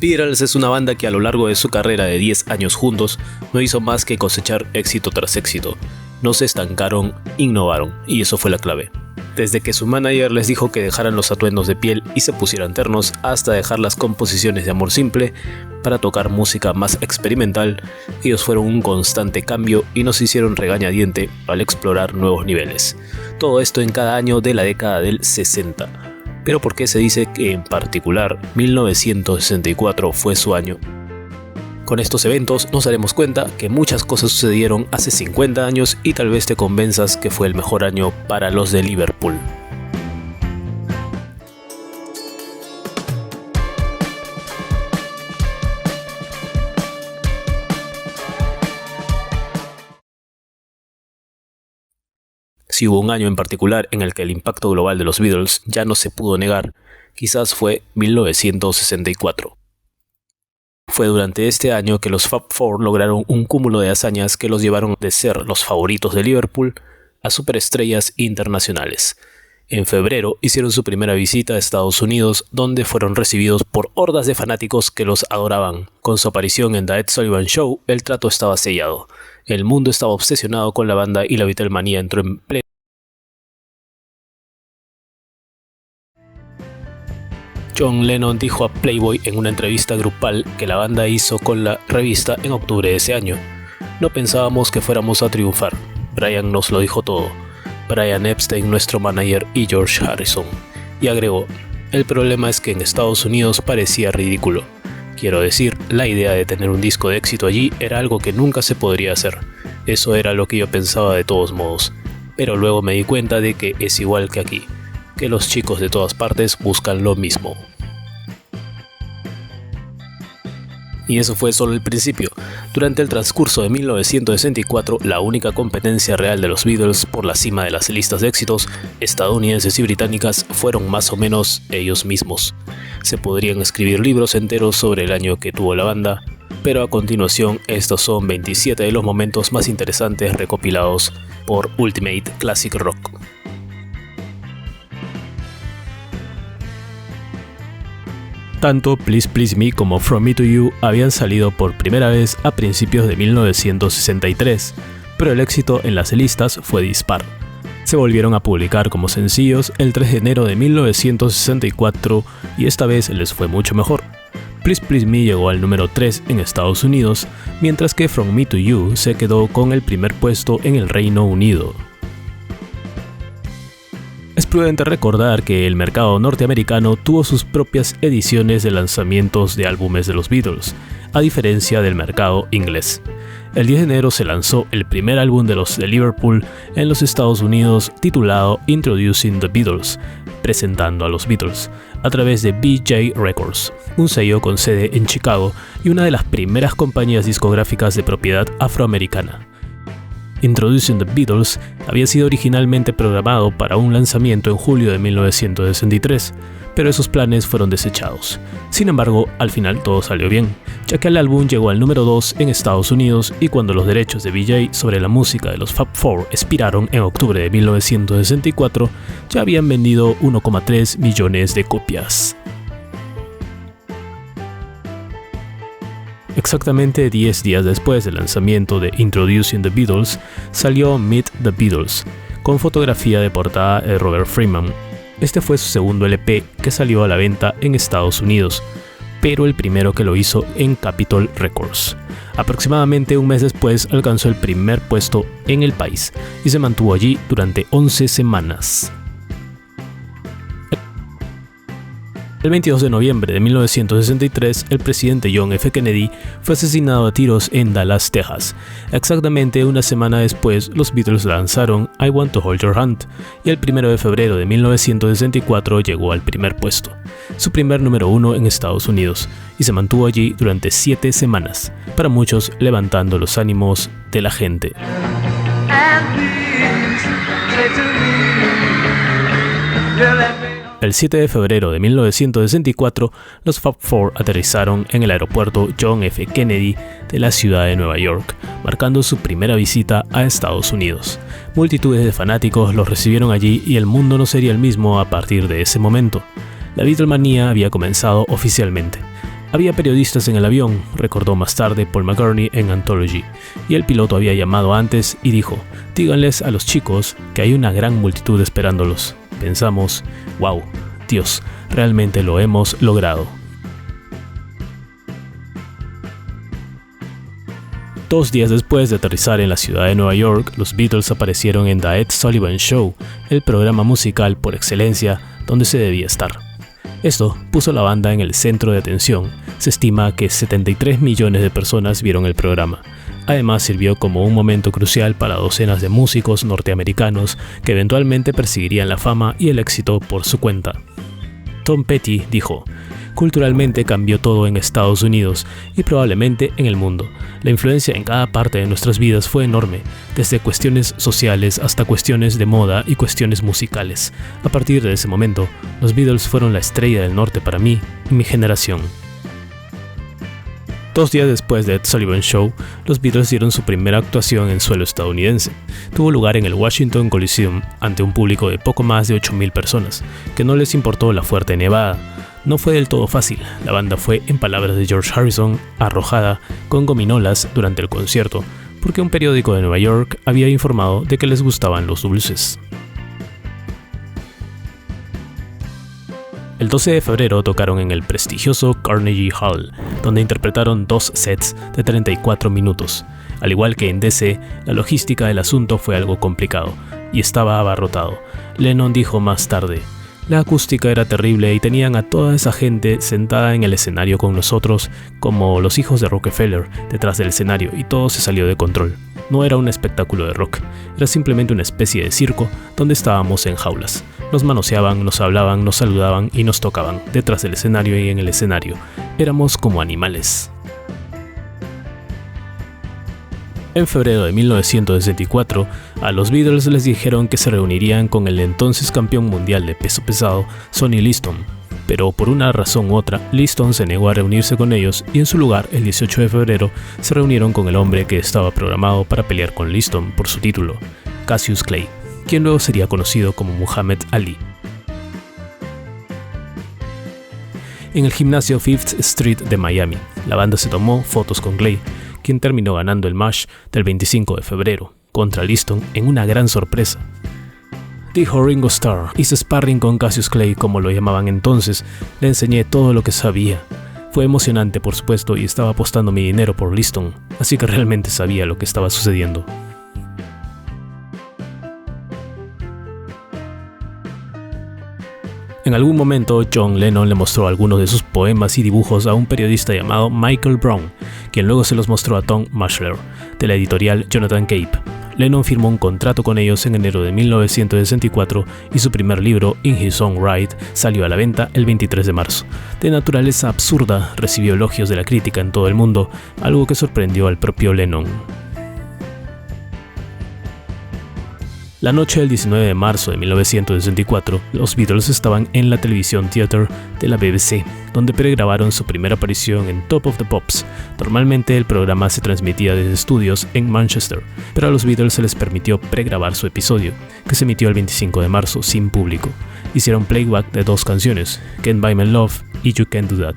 Beatles es una banda que a lo largo de su carrera de 10 años juntos no hizo más que cosechar éxito tras éxito. No se estancaron, innovaron, y eso fue la clave. Desde que su manager les dijo que dejaran los atuendos de piel y se pusieran ternos, hasta dejar las composiciones de amor simple para tocar música más experimental, ellos fueron un constante cambio y nos hicieron regañadiente al explorar nuevos niveles. Todo esto en cada año de la década del 60. Pero ¿por qué se dice que en particular 1964 fue su año? Con estos eventos nos daremos cuenta que muchas cosas sucedieron hace 50 años y tal vez te convenzas que fue el mejor año para los de Liverpool. Si hubo un año en particular en el que el impacto global de los Beatles ya no se pudo negar, quizás fue 1964. Fue durante este año que los Fab Four lograron un cúmulo de hazañas que los llevaron de ser los favoritos de Liverpool a superestrellas internacionales. En febrero hicieron su primera visita a Estados Unidos, donde fueron recibidos por hordas de fanáticos que los adoraban. Con su aparición en The Ed Sullivan Show, el trato estaba sellado. El mundo estaba obsesionado con la banda y la Beatlemanía entró en pleno. John Lennon dijo a Playboy en una entrevista grupal que la banda hizo con la revista en octubre de ese año: "No pensábamos que fuéramos a triunfar. Brian nos lo dijo todo. Brian Epstein, nuestro manager, y George Harrison". Y agregó: "El problema es que en Estados Unidos parecía ridículo. Quiero decir, la idea de tener un disco de éxito allí era algo que nunca se podría hacer. Eso era lo que yo pensaba de todos modos. Pero luego me di cuenta de que es igual que aquí, que los chicos de todas partes buscan lo mismo". Y eso fue solo el principio. Durante el transcurso de 1964, la única competencia real de los Beatles por la cima de las listas de éxitos estadounidenses y británicas fueron más o menos ellos mismos. Se podrían escribir libros enteros sobre el año que tuvo la banda, pero a continuación estos son 27 de los momentos más interesantes recopilados por Ultimate Classic Rock. Tanto Please Please Me como From Me to You habían salido por primera vez a principios de 1963, pero el éxito en las listas fue dispar. Se volvieron a publicar como sencillos el 3 de enero de 1964 y esta vez les fue mucho mejor. Please Please Me llegó al número 3 en Estados Unidos, mientras que From Me to You se quedó con el primer puesto en el Reino Unido. Es prudente recordar que el mercado norteamericano tuvo sus propias ediciones de lanzamientos de álbumes de los Beatles, a diferencia del mercado inglés. El 10 de enero se lanzó el primer álbum de los de Liverpool en los Estados Unidos, titulado Introducing the Beatles, presentando a los Beatles, a través de BJ Records, un sello con sede en Chicago y una de las primeras compañías discográficas de propiedad afroamericana. Introducing the Beatles había sido originalmente programado para un lanzamiento en julio de 1963, pero esos planes fueron desechados. Sin embargo, al final todo salió bien, ya que el álbum llegó al número 2 en Estados Unidos y cuando los derechos de BJ sobre la música de los Fab Four expiraron en octubre de 1964, ya habían vendido 1,3 millones de copias. Exactamente 10 días después del lanzamiento de Introducing the Beatles, salió Meet the Beatles, con fotografía de portada de Robert Freeman. Este fue su segundo LP que salió a la venta en Estados Unidos, pero el primero que lo hizo en Capitol Records. Aproximadamente un mes después alcanzó el primer puesto en el país y se mantuvo allí durante 11 semanas. El 22 de noviembre de 1963, el presidente John F. Kennedy fue asesinado a tiros en Dallas, Texas. Exactamente una semana después, los Beatles lanzaron I Want to Hold Your Hand, y el 1 de febrero de 1964 llegó al primer puesto, su primer número 1 en Estados Unidos, y se mantuvo allí durante 7 semanas, para muchos levantando los ánimos de la gente. El 7 de febrero de 1964, los Fab Four aterrizaron en el aeropuerto John F. Kennedy de la ciudad de Nueva York, marcando su primera visita a Estados Unidos. Multitudes de fanáticos los recibieron allí y el mundo no sería el mismo a partir de ese momento. La Beatlemanía había comenzado oficialmente. Había periodistas en el avión, recordó más tarde Paul McCartney en Anthology, y el piloto había llamado antes y dijo: díganles a los chicos que hay una gran multitud esperándolos. Pensamos: wow, Dios, realmente lo hemos logrado. 2 días después de aterrizar en la ciudad de Nueva York, los Beatles aparecieron en The Ed Sullivan Show, el programa musical por excelencia donde se debía estar. Esto puso a la banda en el centro de atención. Se estima que 73 millones de personas vieron el programa. Además, sirvió como un momento crucial para docenas de músicos norteamericanos que eventualmente perseguirían la fama y el éxito por su cuenta. Tom Petty dijo: culturalmente cambió todo en Estados Unidos y probablemente en el mundo. La influencia en cada parte de nuestras vidas fue enorme, desde cuestiones sociales hasta cuestiones de moda y cuestiones musicales. A partir de ese momento, los Beatles fueron la estrella del norte para mí y mi generación. 2 días después de Ed Sullivan Show, los Beatles dieron su primera actuación en suelo estadounidense. Tuvo lugar en el Washington Coliseum ante un público de poco más de 8,000 personas, que no les importó la fuerte nevada. No fue del todo fácil. La banda fue, en palabras de George Harrison, arrojada con gominolas durante el concierto, porque un periódico de Nueva York había informado de que les gustaban los dulces. El 12 de febrero tocaron en el prestigioso Carnegie Hall, donde interpretaron 2 sets de 34 minutos. Al igual que en DC, la logística del asunto fue algo complicado, y estaba abarrotado. Lennon dijo más tarde: la acústica era terrible y tenían a toda esa gente sentada en el escenario con nosotros, como los hijos de Rockefeller, detrás del escenario, y todo se salió de control. No era un espectáculo de rock, era simplemente una especie de circo donde estábamos en jaulas. Nos manoseaban, nos hablaban, nos saludaban y nos tocaban, detrás del escenario y en el escenario. Éramos como animales. En febrero de 1964, a los Beatles les dijeron que se reunirían con el entonces campeón mundial de peso pesado, Sonny Liston. Pero por una razón u otra, Liston se negó a reunirse con ellos y en su lugar, el 18 de febrero, se reunieron con el hombre que estaba programado para pelear con Liston por su título, Cassius Clay, quien luego sería conocido como Muhammad Ali. En el gimnasio Fifth Street de Miami, la banda se tomó fotos con Clay, quien terminó ganando el match del 25 de febrero contra Liston en una gran sorpresa. Dijo Ringo Starr: hice sparring con Cassius Clay, como lo llamaban entonces, le enseñé todo lo que sabía. Fue emocionante, por supuesto, y estaba apostando mi dinero por Liston, así que realmente sabía lo que estaba sucediendo. En algún momento, John Lennon le mostró algunos de sus poemas y dibujos a un periodista llamado Michael Brown, quien luego se los mostró a Tom Maschler, de la editorial Jonathan Cape. Lennon firmó un contrato con ellos en enero de 1964 y su primer libro, In His Own Right, salió a la venta el 23 de marzo. De naturaleza absurda, recibió elogios de la crítica en todo el mundo, algo que sorprendió al propio Lennon. La noche del 19 de marzo de 1964, los Beatles estaban en la Television Theatre de la BBC, donde pregrabaron su primera aparición en Top of the Pops. Normalmente el programa se transmitía desde estudios en Manchester, pero a los Beatles se les permitió pregrabar su episodio, que se emitió el 25 de marzo sin público. Hicieron playback de 2 canciones, Can't Buy Me Love y You Can't Do That.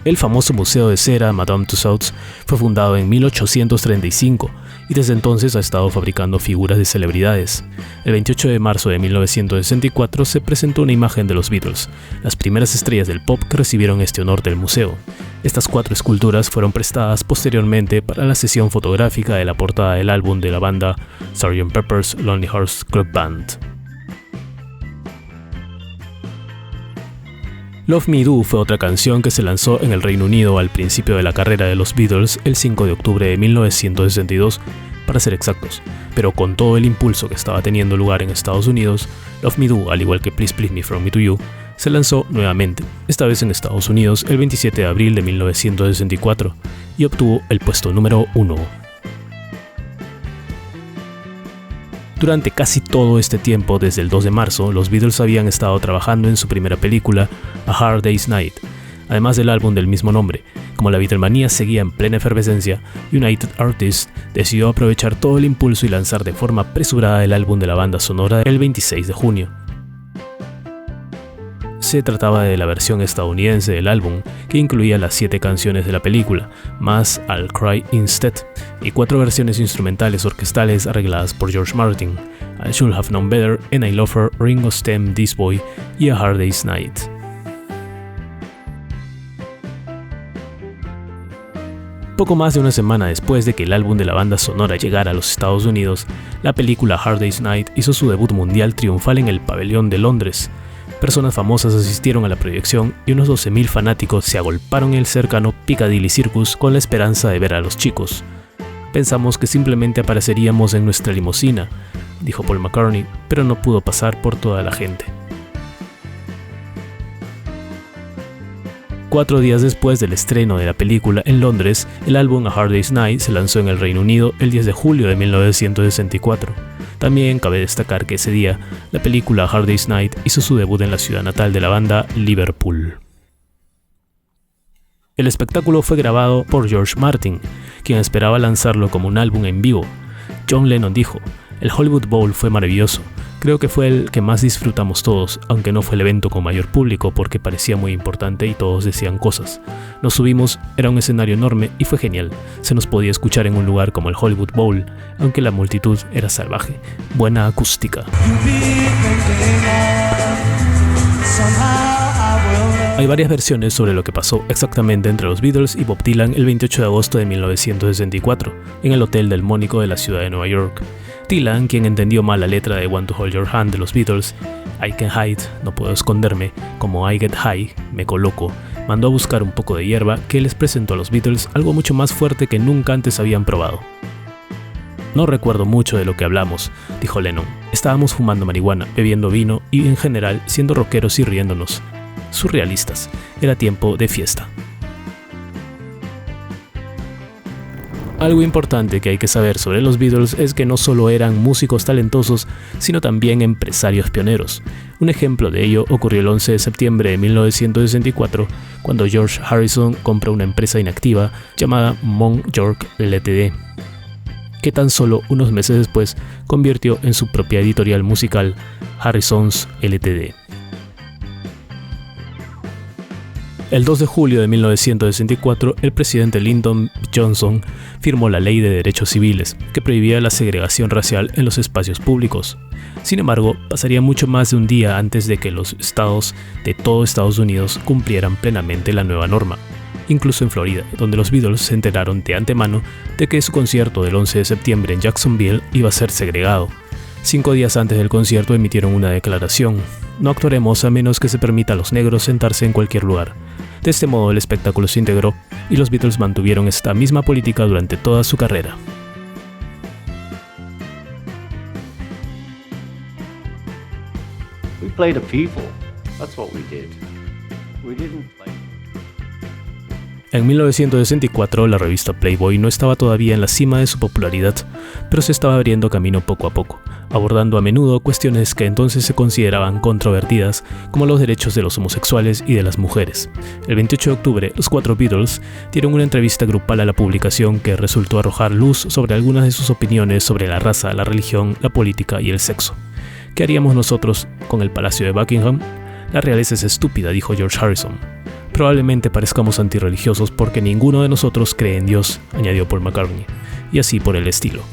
El famoso Museo de Cera Madame Tussauds fue fundado en 1835 y desde entonces ha estado fabricando figuras de celebridades. El 28 de marzo de 1964 se presentó una imagen de los Beatles, las primeras estrellas del pop que recibieron este honor del museo. Estas 4 esculturas fueron prestadas posteriormente para la sesión fotográfica de la portada del álbum de la banda Sgt. Pepper's Lonely Hearts Club Band. Love Me Do fue otra canción que se lanzó en el Reino Unido al principio de la carrera de los Beatles el 5 de octubre de 1962, para ser exactos, pero con todo el impulso que estaba teniendo lugar en Estados Unidos, Love Me Do, al igual que Please Please Me From Me To You, se lanzó nuevamente, esta vez en Estados Unidos el 27 de abril de 1964, y obtuvo el puesto número 1. Durante casi todo este tiempo, desde el 2 de marzo, los Beatles habían estado trabajando en su primera película, A Hard Day's Night, además del álbum del mismo nombre. Como la Beatlemanía seguía en plena efervescencia, United Artists decidió aprovechar todo el impulso y lanzar de forma apresurada el álbum de la banda sonora el 26 de junio. Se trataba de la versión estadounidense del álbum, que incluía las 7 canciones de la película, más I'll Cry Instead, y 4 versiones instrumentales orquestales arregladas por George Martin, I Should Have Known Better, And I Love Her, Ringo Starr, This Boy y A Hard Day's Night. Poco más de una semana después de que el álbum de la banda sonora llegara a los Estados Unidos, la película Hard Day's Night hizo su debut mundial triunfal en el Pabellón de Londres. Personas famosas asistieron a la proyección y unos 12.000 fanáticos se agolparon en el cercano Piccadilly Circus con la esperanza de ver a los chicos. Pensamos que simplemente apareceríamos en nuestra limusina, dijo Paul McCartney, pero no pudo pasar por toda la gente. 4 días después del estreno de la película en Londres, el álbum A Hard Day's Night se lanzó en el Reino Unido el 10 de julio de 1964. También cabe destacar que ese día, la película A Hard Day's Night hizo su debut en la ciudad natal de la banda, Liverpool. El espectáculo fue grabado por George Martin, quien esperaba lanzarlo como un álbum en vivo. John Lennon dijo: "El Hollywood Bowl fue maravilloso. Creo que fue el que más disfrutamos todos, aunque no fue el evento con mayor público porque parecía muy importante y todos decían cosas. Nos subimos, era un escenario enorme y fue genial. Se nos podía escuchar en un lugar como el Hollywood Bowl, aunque la multitud era salvaje. Buena acústica". Hay varias versiones sobre lo que pasó exactamente entre los Beatles y Bob Dylan el 28 de agosto de 1964, en el Hotel del Mónaco de la ciudad de Nueva York. Dylan, quien entendió mal la letra de Want to Hold Your Hand de los Beatles, I Can Hide, no puedo esconderme, como I Get High, me coloco, mandó a buscar un poco de hierba que les presentó a los Beatles, algo mucho más fuerte que nunca antes habían probado. No recuerdo mucho de lo que hablamos, dijo Lennon. Estábamos fumando marihuana, bebiendo vino y en general siendo rockeros y riéndonos. Surrealistas. Era tiempo de fiesta. Algo importante que hay que saber sobre los Beatles es que no solo eran músicos talentosos, sino también empresarios pioneros. Un ejemplo de ello ocurrió el 11 de septiembre de 1964, cuando George Harrison compró una empresa inactiva llamada Monk York Ltd., que tan solo unos meses después convirtió en su propia editorial musical, Harrison's Ltd. El 2 de julio de 1964, el presidente Lyndon Johnson firmó la Ley de Derechos Civiles, que prohibía la segregación racial en los espacios públicos. Sin embargo, pasaría mucho más de un día antes de que los estados de todo Estados Unidos cumplieran plenamente la nueva norma. Incluso en Florida, donde los Beatles se enteraron de antemano de que su concierto del 11 de septiembre en Jacksonville iba a ser segregado. 5 días antes del concierto emitieron una declaración: "No actuaremos a menos que se permita a los negros sentarse en cualquier lugar". De este modo el espectáculo se integró y los Beatles mantuvieron esta misma política durante toda su carrera. We played to people. That's what we did. We didn't play. En 1964, la revista Playboy no estaba todavía en la cima de su popularidad, pero se estaba abriendo camino poco a poco, abordando a menudo cuestiones que entonces se consideraban controvertidas, como los derechos de los homosexuales y de las mujeres. El 28 de octubre, los 4 Beatles dieron una entrevista grupal a la publicación que resultó arrojar luz sobre algunas de sus opiniones sobre la raza, la religión, la política y el sexo. ¿Qué haríamos nosotros con el Palacio de Buckingham? La realeza es estúpida, dijo George Harrison. Probablemente parezcamos antirreligiosos porque ninguno de nosotros cree en Dios, añadió Paul McCartney, y así por el estilo.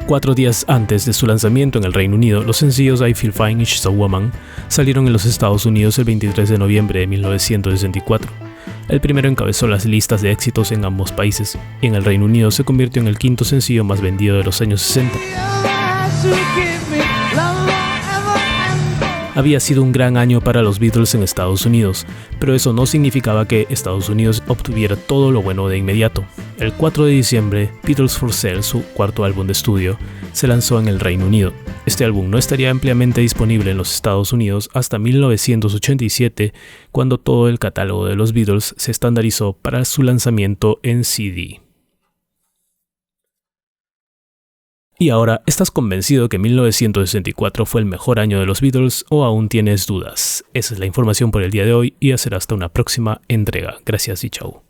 4 días antes de su lanzamiento en el Reino Unido, los sencillos I Feel Fine y She's a Woman salieron en los Estados Unidos el 23 de noviembre de 1964. El primero encabezó las listas de éxitos en ambos países, y en el Reino Unido se convirtió en el 5º sencillo más vendido de los años 60. Había sido un gran año para los Beatles en Estados Unidos, pero eso no significaba que Estados Unidos obtuviera todo lo bueno de inmediato. El 4 de diciembre, Beatles for Sale, su 4º álbum de estudio, se lanzó en el Reino Unido. Este álbum no estaría ampliamente disponible en los Estados Unidos hasta 1987, cuando todo el catálogo de los Beatles se estandarizó para su lanzamiento en CD. Y ahora, ¿estás convencido que 1964 fue el mejor año de los Beatles o aún tienes dudas? Esa es la información por el día de hoy y será hasta una próxima entrega. Gracias y chao.